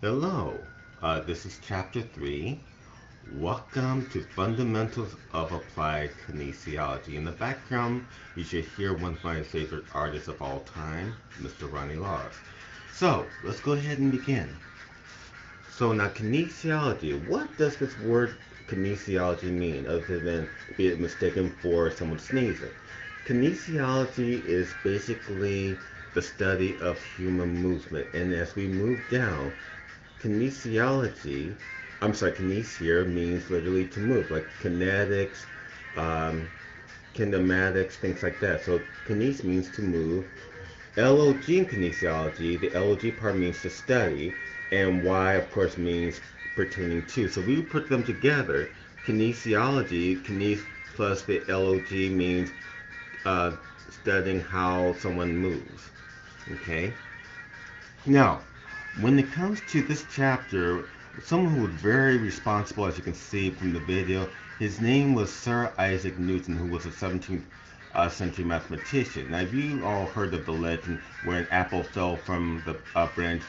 Hello, this is Chapter 3. Welcome to Fundamentals of Applied Kinesiology. In the background, you should hear one of my favorite artists of all time, Mr. Ronnie Laws. So, let's go ahead and begin. So now kinesiology, what does this word kinesiology mean other than being mistaken for someone sneezing? Kinesiology is basically the study of human movement, and as we move down, kinesiology, kinesia means literally to move, like kinetics, um, kinematics, things like that. So kines means to move. LOG in kinesiology, the LOG part means to study, and Y, of course, means pertaining to. So we put them together. Kinesiology, kines plus the LOG means uh, studying how someone moves. Okay? Now, when it comes to this chapter, someone who was very responsible, as you can see from the video, his name was Sir Isaac Newton, who was a 17th century mathematician. Now, have you all heard of the legend where an apple fell from the branch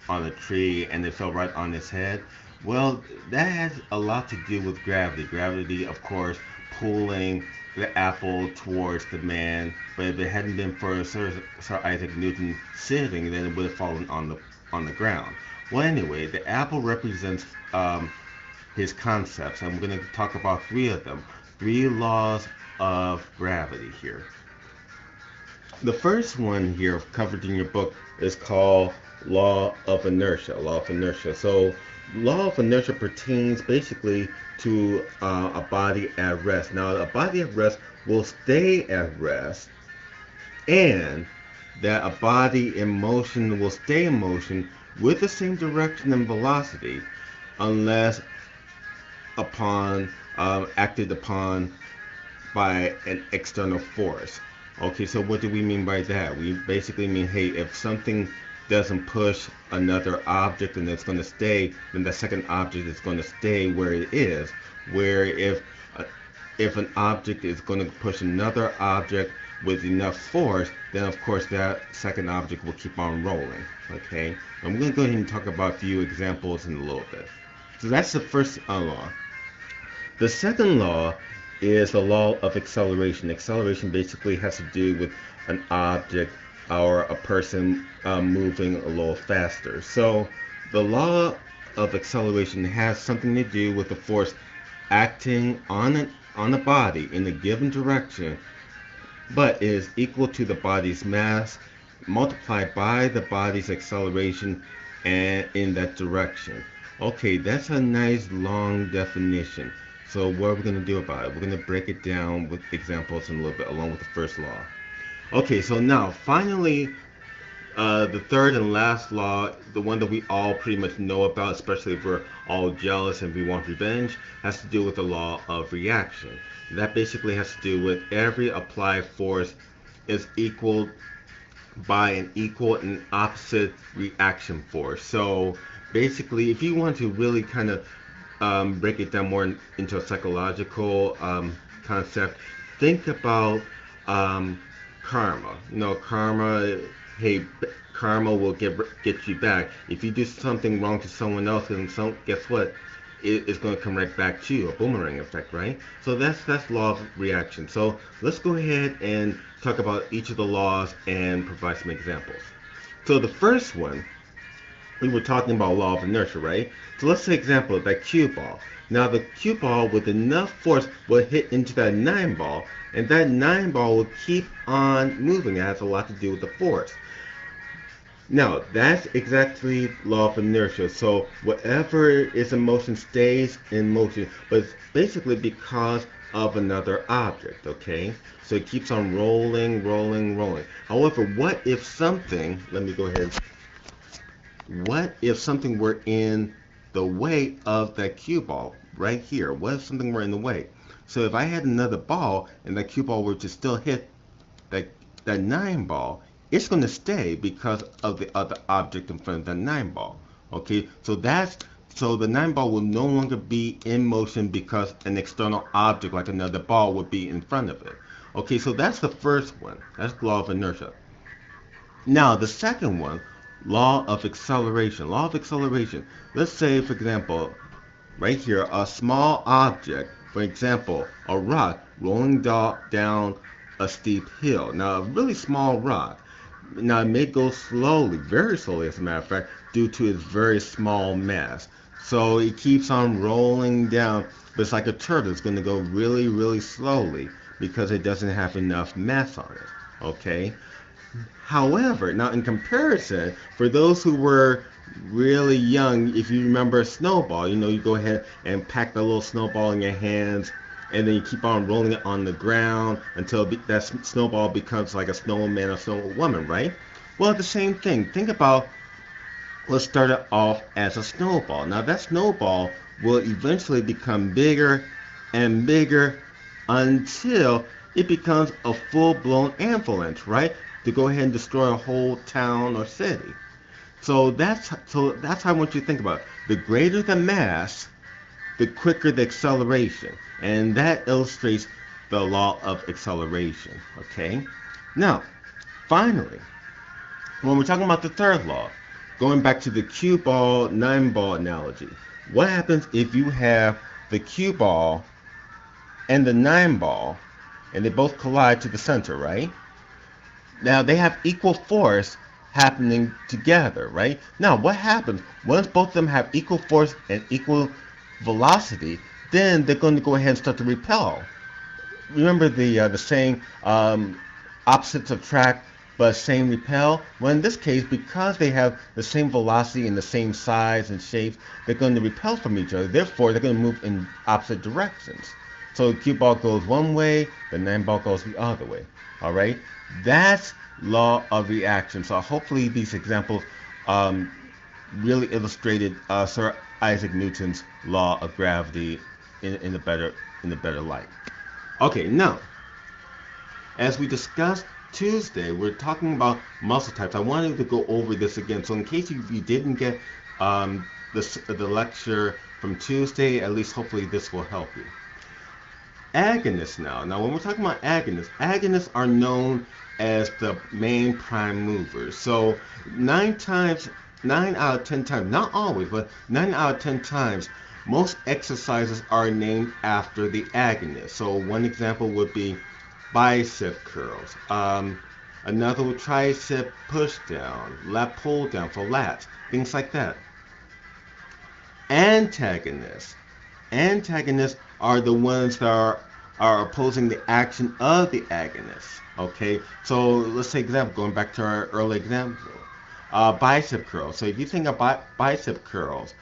on a tree and it fell right on his head? Well, that has a lot to do with gravity. Gravity, of course, pulling the apple towards the man. But if it hadn't been for Sir Isaac Newton sitting, then it would have fallen on the ground. Well, anyway, the apple represents his concepts, and we're going to talk about three of them. Three laws of gravity here. The first one here covered in your book is called law of inertia. Law of inertia. So, law of inertia pertains basically to a body at rest. Now, a body at rest will stay at rest, and that a body in motion will stay in motion with the same direction and velocity unless acted upon by an external force. Okay, so what do we mean by that? We basically mean, hey, if something doesn't push another object and it's going to stay, then the second object is going to stay where it is. Where if an object is going to push another object with enough force, then of course that second object will keep on rolling. Okay, I'm going to go ahead and talk about a few examples in a little bit. So that's the first law. The second law is the law of acceleration. Acceleration basically has to do with an object or a person moving a little faster. So the law of acceleration has something to do with the force acting on a body in a given direction, but is equal to the body's mass multiplied by the body's acceleration and in that direction. Okay, that's a nice long definition. So what are we going to do about it? We're going to break it down with examples in a little bit along with the first law. Okay, so now finally, the third and last law, the one that we all pretty much know about, especially if we're all jealous and we want revenge, has to do with the law of reaction. That basically has to do with every applied force is equal by an equal and opposite reaction force. So basically, if you want to really kind of break it down more into a psychological concept, think about karma. You know, karma. Hey, karma will get you back. If you do something wrong to someone else, and guess what? It's going to come right back to you, a boomerang effect, right? So that's law of reaction. So let's go ahead and talk about each of the laws and provide some examples. So the first one, we were talking about law of inertia, right? So let's take example of that cue ball. Now the cue ball with enough force will hit into that 9 ball, and that 9 ball will keep on moving. It has a lot to do with the force. Now, that's exactly law of inertia. So whatever is in motion stays in motion, but it's basically because of another object, okay? So it keeps on rolling, rolling, rolling. However, what if something were in the way of that cue ball right here? What if something were in the way? So if I had another ball and that cue ball were to still hit that, that 9 ball, it's going to stay because of the other object in front of that 9 ball. Okay, so the 9 ball will no longer be in motion because an external object like another ball would be in front of it. Okay, so that's the first one. That's law of inertia. Now the second one, Law of acceleration. Law of acceleration. Let's say, for example, right here, a small object, for example, a rock rolling down a steep hill. Now, a really small rock. Now, it may go slowly, very slowly, as a matter of fact, due to its very small mass. So it keeps on rolling down, but it's like a turtle. It's going to go really, really slowly because it doesn't have enough mass on it. Okay? However, now in comparison, for those who were really young, if you remember a snowball, you go ahead and pack the little snowball in your hands, and then you keep on rolling it on the ground until that snowball becomes like a snowman or snowwoman, right? Well, the same thing. Think about, let's start it off as a snowball. Now that snowball will eventually become bigger and bigger until it becomes a full-blown avalanche, right? To go ahead and destroy a whole town or city. So that's how I want you to think about it. The greater the mass, the quicker the acceleration, and that illustrates the law of acceleration. Okay. Now, finally, when we're talking about the third law, going back to the cue ball, nine ball analogy, what happens if you have the cue ball and the nine ball and they both collide to the center, right? Now they have equal force happening together, right? Now what happens once both of them have equal force and equal velocity? Then they're going to go ahead and start to repel. Remember the saying, opposites attract but same repel? Well, in this case, because they have the same velocity and the same size and shapes, they're going to repel from each other. Therefore, they're going to move in opposite directions. So the cue ball goes one way, the nine ball goes the other way. All right? That's law of reaction. So hopefully these examples um, really illustrated Sir Isaac Newton's law of gravity in a better light. Okay, now as we discussed Tuesday, we're talking about muscle types. I wanted to go over this again. So in case you didn't get the lecture from Tuesday, at least hopefully this will help you. Agonists now. Now when we're talking about agonists are known as the main prime movers. So 9 out of 10 times, not always, but 9 out of 10 times, most exercises are named after the agonist. So one example would be bicep curls. Another would tricep push down, lat pull down for lats, things like that. Antagonists. Antagonists are the ones that are opposing the action of the agonist. Okay, so let's take example, going back to our early example, bicep curls. So if you think about bicep curls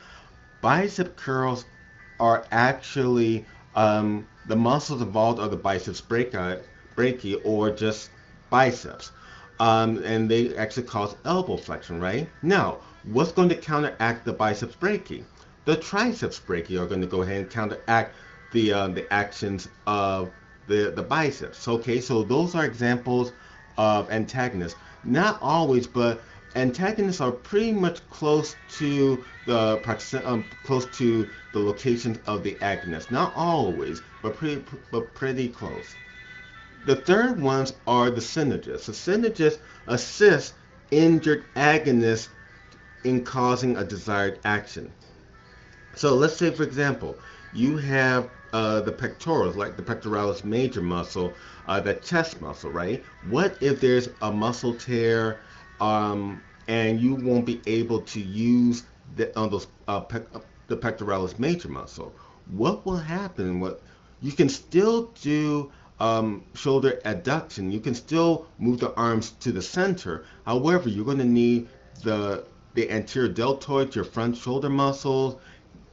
are actually the muscles involved are the biceps brachii or just biceps. And they actually cause elbow flexion, right? Now, what's going to counteract the biceps brachii? The triceps brachii are going to go ahead and counteract the actions of the biceps. Okay, so those are examples of antagonists. Not always, but antagonists are pretty much close to close to the locations of the agonist. Not always, but pretty close. The third ones are the synergists. The synergists assist injured agonists in causing a desired action. So let's say, for example, you have the pectorals, like the pectoralis major muscle, the chest muscle, right? What if there's a muscle tear and you won't be able to use the pectoralis major muscle? What will happen? You can still do shoulder adduction. You can still move the arms to the center. However, you're going to need the anterior deltoid, your front shoulder muscles,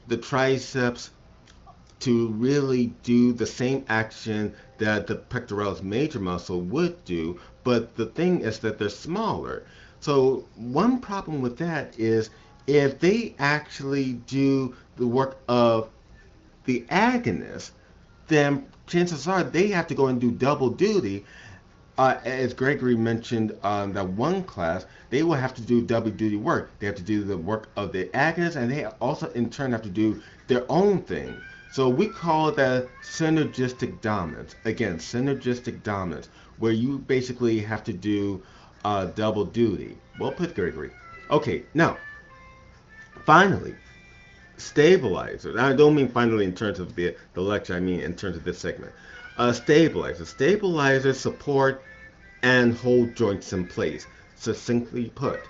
the triceps to really do the same action that the pectoralis major muscle would do, but the thing is that they're smaller. So one problem with that is if they actually do the work of the agonist, then chances are they have to go and do double duty. As Gregory mentioned that one class, they will have to do double duty work. They have to do the work of the agonist, and they also in turn have to do their own thing. So we call that synergistic dominance. Again, synergistic dominance, where you basically have to do double duty. Well put, Gregory. Okay, now, finally, stabilizers. I don't mean finally in terms of the lecture, I mean in terms of this segment. Stabilizers. Stabilizers support and hold joints in place. Succinctly put,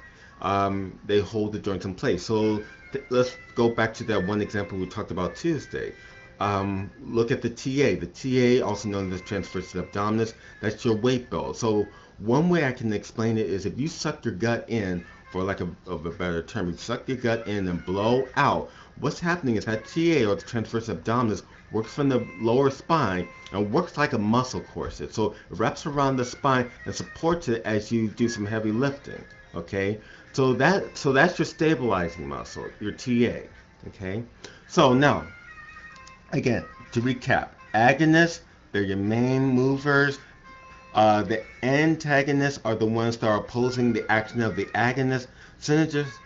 they hold the joints in place. So let's go back to that one example we talked about Tuesday. Look at the TA. The TA, also known as transversus abdominis, that's your weight belt. So one way I can explain it is if you suck your gut in, for lack of a better term, you suck your gut in and blow out. What's happening is that TA, or the transversus abdominis, works from the lower spine and works like a muscle corset. So it wraps around the spine and supports it as you do some heavy lifting. Okay, so that's your stabilizing muscle, your TA. Okay, so now again, to recap, agonists, they're your main movers. The antagonists are the ones that are opposing the action of the agonist. Synergists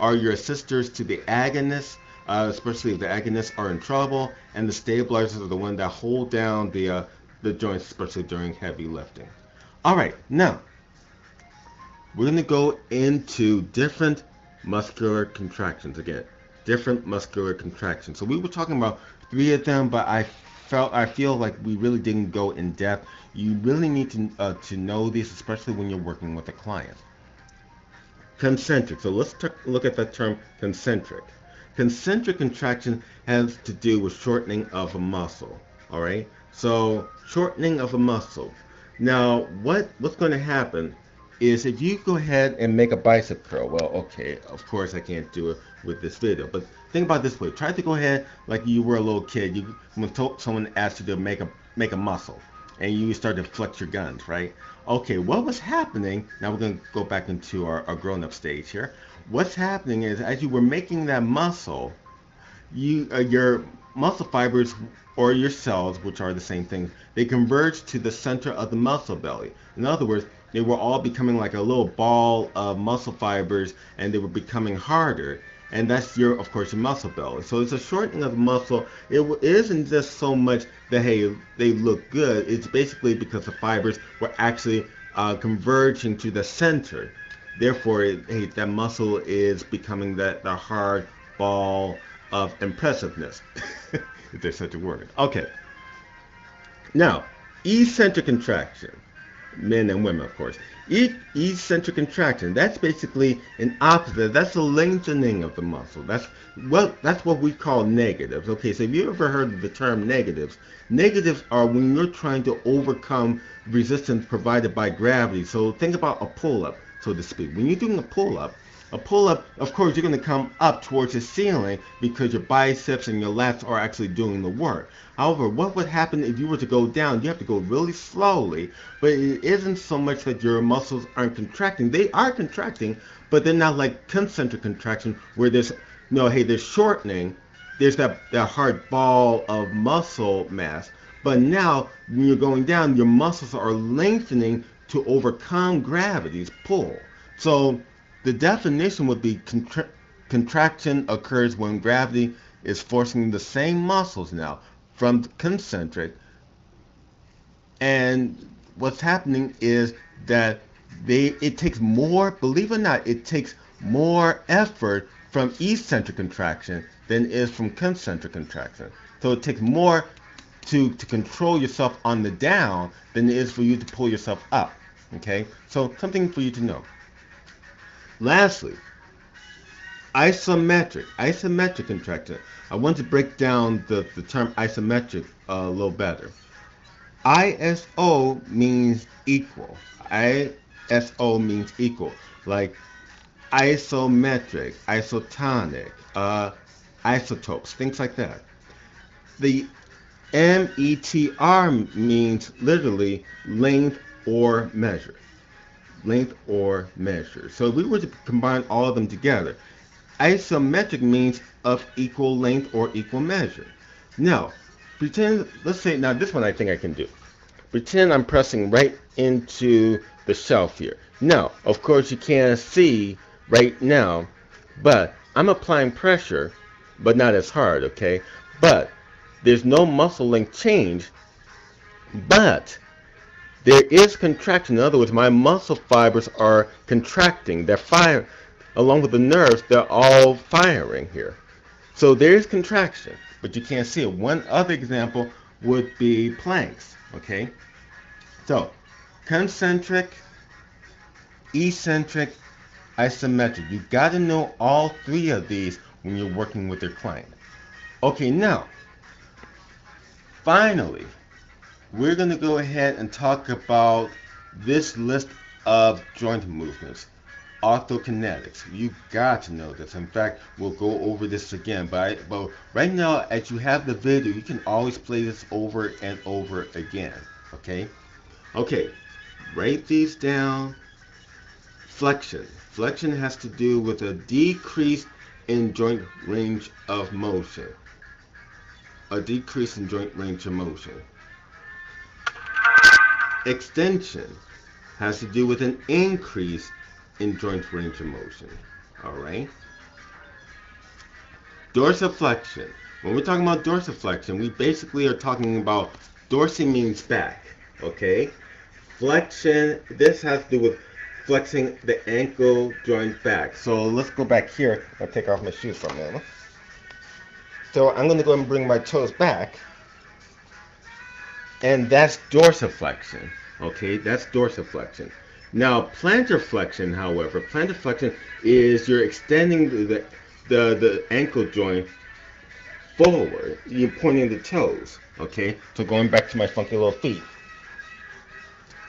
are your sisters to the agonists, especially if the agonists are in trouble. And the stabilizers are the ones that hold down the joints, especially during heavy lifting. All right, now we're going to go into different muscular contractions again. Different muscular contractions. So we were talking about three of them, but I feel like we really didn't go in depth. You really need to know these, especially when you're working with a client. Concentric. So let's look at that term concentric. Concentric contraction has to do with shortening of a muscle. All right. So shortening of a muscle. Now, what's going to happen is if you go ahead and make a bicep curl. Well, okay, of course I can't do it with this video, but think about it this way. Try to go ahead like you were a little kid. When someone asked you to make a muscle, and you start to flex your guns, right? Okay, what was happening? Now we're going to go back into our grown-up stage here. What's happening is as you were making that muscle, your muscle fibers or your cells, which are the same thing, they converge to the center of the muscle belly. In other words, they were all becoming like a little ball of muscle fibers, and they were becoming harder. And that's of course, your muscle belly. So it's a shortening of the muscle. It isn't just so much that, hey, they look good. It's basically because the fibers were actually converging to the center. Therefore, hey, that muscle is becoming the hard ball of impressiveness, if there's such a word. Okay. Now, eccentric contraction, men and women, of course. Eccentric contraction, that's basically an opposite. That's a lengthening of the muscle. That's what we call negatives. Okay, so have you ever heard of the term negatives? Negatives are when you're trying to overcome resistance provided by gravity. So think about a pull-up, so to speak. When you're doing a pull-up, of course, you're going to come up towards the ceiling because your biceps and your lats are actually doing the work. However, what would happen if you were to go down? You have to go really slowly, but it isn't so much that your muscles aren't contracting. They are contracting, but they're not like concentric contraction where there's, hey, there's shortening. There's that hard ball of muscle mass. But now, when you're going down, your muscles are lengthening to overcome gravity's pull. So the definition would be contraction occurs when gravity is forcing the same muscles now from concentric, and what's happening is that it takes more, believe it or not, it takes more effort from eccentric contraction than it is from concentric contraction. So it takes more to control yourself on the down than it is for you to pull yourself up. Okay, so something for you to know. Lastly, isometric contraction. I want to break down the term isometric a little better. ISO means equal. ISO means equal. Like isometric, isotonic, isotopes, things like that. The METR means literally length or measure. Length or measure. So if we were to combine all of them together, isometric means of equal length or equal measure. Now, let's say, now this one I think I can do. Pretend I'm pressing right into the shelf here. Now, of course you can't see right now, but I'm applying pressure, but not as hard, okay? But there's no muscle length change, but there is contraction. In other words, my muscle fibers are contracting. They're along with the nerves, they're all firing here. So there's contraction, but you can't see it. One other example would be planks, okay? So concentric, eccentric, isometric. You got to know all three of these when you're working with your client. Okay, now, finally, we're going to go ahead and talk about this list of joint movements. Orthokinetics. You got to know this. In fact, we'll go over this again. But right now, as you have the video, you can always play this over and over again. Okay? Okay. Write these down. Flexion. Flexion has to do with a decrease in joint range of motion. A decrease in joint range of motion. Extension has to do with an increase in joint range of motion. Alright? Dorsiflexion. When we're talking about dorsiflexion, we basically are talking about dorsi means back. Okay? Flexion, this has to do with flexing the ankle joint back. So let's go back here. I'll take off my shoes for a minute. So I'm going to go and bring my toes back. And that's dorsiflexion. Okay, that's dorsiflexion. Now, plantar flexion, however, plantar flexion is you're extending the ankle joint forward. You're pointing the toes. Okay, so going back to my funky little feet.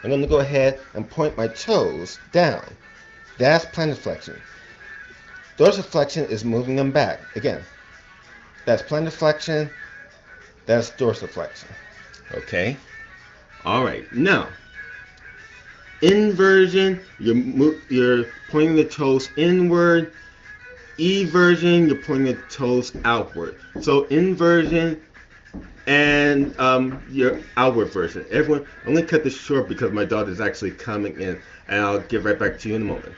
I'm going to go ahead and point my toes down. That's plantar flexion. Dorsiflexion is moving them back. Again, that's plantar flexion. That's dorsiflexion. Okay? All right. Now, inversion, you're pointing the toes inward. Eversion, you're pointing the toes outward. So inversion and your outward version. Everyone, I'm going to cut this short because my daughter's actually coming in, and I'll get right back to you in a moment.